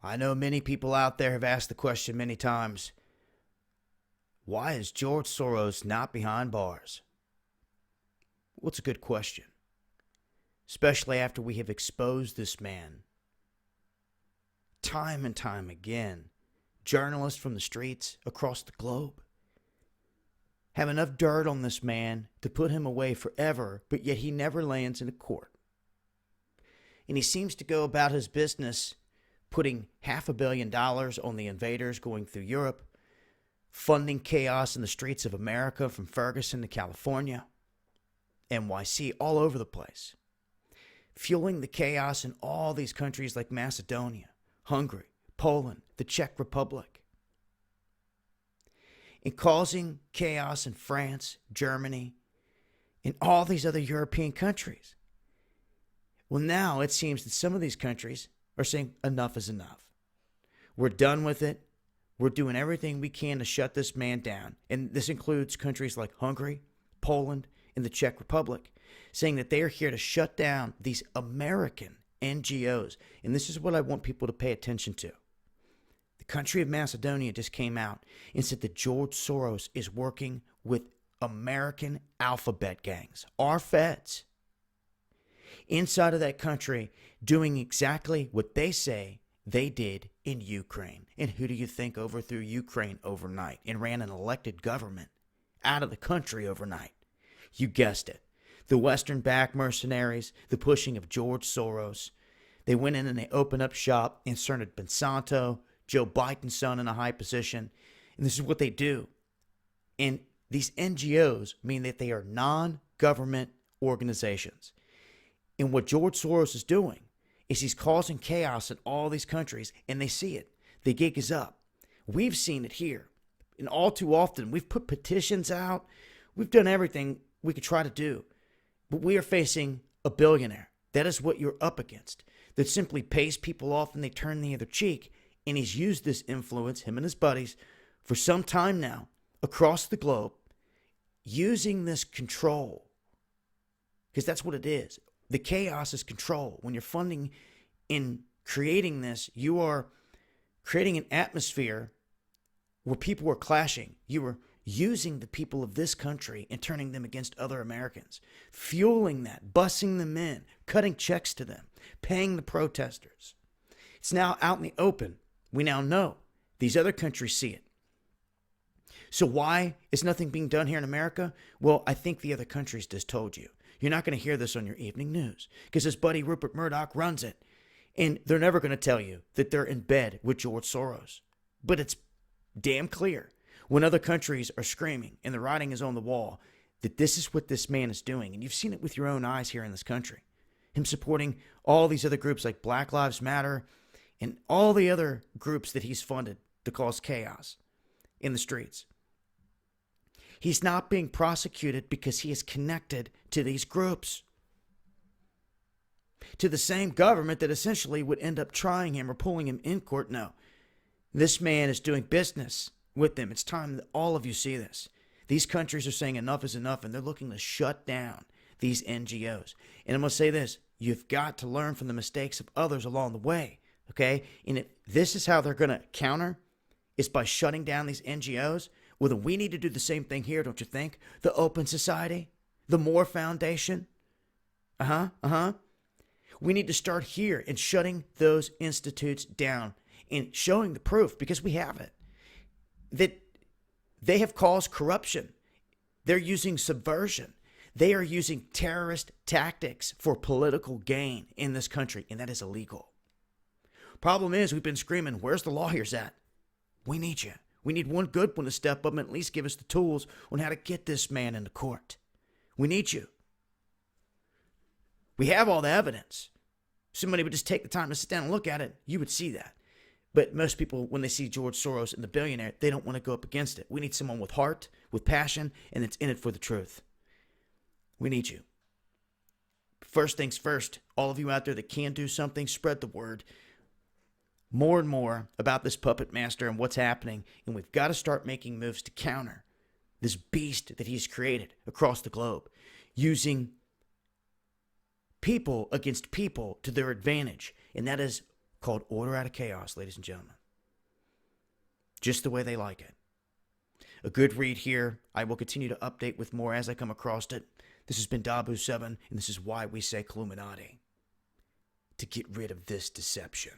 I know many people out there have asked the question many times, why is George Soros not behind bars? Well, it's a good question, especially after we have exposed this man time and time again. Journalists from the streets across the globe have enough dirt on this man to put him away forever, but yet he never lands in a court. And he seems to go about his business putting $500 million on the invaders going through Europe, funding chaos in the streets of America from Ferguson to California, NYC, all over the place, fueling the chaos in all these countries like Macedonia, Hungary, Poland, the Czech Republic, and causing chaos in France, Germany, and all these other European countries. Well, now it seems that some of these countries are saying enough is enough. We're done with it. We're doing everything we can to shut this man down. And this includes countries like Hungary, Poland, and the Czech Republic, saying that they are here to shut down these American NGOs. And this is what I want people to pay attention to. The country of Macedonia just came out and said that George Soros is working with American alphabet gangs, our feds, inside of that country, doing exactly what they say they did in Ukraine. And who do you think overthrew Ukraine overnight and ran an elected government out of the country overnight? You guessed it. The Western-backed mercenaries, the pushing of George Soros. They went in and they opened up shop, inserted Monsanto, Joe Biden's son, in a high position. And this is what they do. And these NGOs mean that they are non-government organizations. And what George Soros is doing is he's causing chaos in all these countries, and they see it. The gig is up. We've seen it here. And all too often, we've put petitions out. We've done everything we could try to do. But we are facing a billionaire. That is what you're up against. That simply pays people off and they turn the other cheek. And he's used this influence, him and his buddies, for some time now, across the globe, using this control. Because that's what it is. The chaos is control. When you're funding in creating this, you are creating an atmosphere where people are clashing. You are using the people of this country and turning them against other Americans, fueling that, bussing them in, cutting checks to them, paying the protesters. It's now out in the open. We now know. These other countries see it. So why is nothing being done here in America? Well, I think the other countries just told you. You're not going to hear this on your evening news because his buddy Rupert Murdoch runs it. And they're never going to tell you that they're in bed with George Soros. But it's damn clear when other countries are screaming and the writing is on the wall that this is what this man is doing. And you've seen it with your own eyes here in this country. Him supporting all these other groups like Black Lives Matter and all the other groups that he's funded to cause chaos in the streets. He's not being prosecuted because he is connected to these groups, to the same government that essentially would end up trying him or pulling him in court. No, this man is doing business with them. It's time that all of you see this. These countries are saying enough is enough, and they're looking to shut down these NGOs. And I'm going to say this. You've got to learn from the mistakes of others along the way, okay? And if this is how they're going to counter, is by shutting down these NGOs. Well, then we need to do the same thing here, don't you think? The Open Society, the Moore Foundation. We need to start here in shutting those institutes down and showing the proof, because we have it, that they have caused corruption. They're using subversion. They are using terrorist tactics for political gain in this country, and that is illegal. Problem is, we've been screaming, where's the lawyers at? We need you. We need one good one to step up and at least give us the tools on how to get this man into court. We need you. We have all the evidence. Somebody would just take the time to sit down and look at it, you would see that. But most people, when they see George Soros and the billionaire, they don't want to go up against it. We need someone with heart, with passion, and that's in it for the truth. We need you. First things first, all of you out there that can do something, spread the word more and more about this puppet master and what's happening. And we've got to start making moves to counter this beast that he's created across the globe, using people against people to their advantage. And that is called order out of chaos, ladies and gentlemen. Just the way they like it. A good read here. I will continue to update with more as I come across it. This has been Dabu7, and this is why we say Illuminati. To get rid of this deception.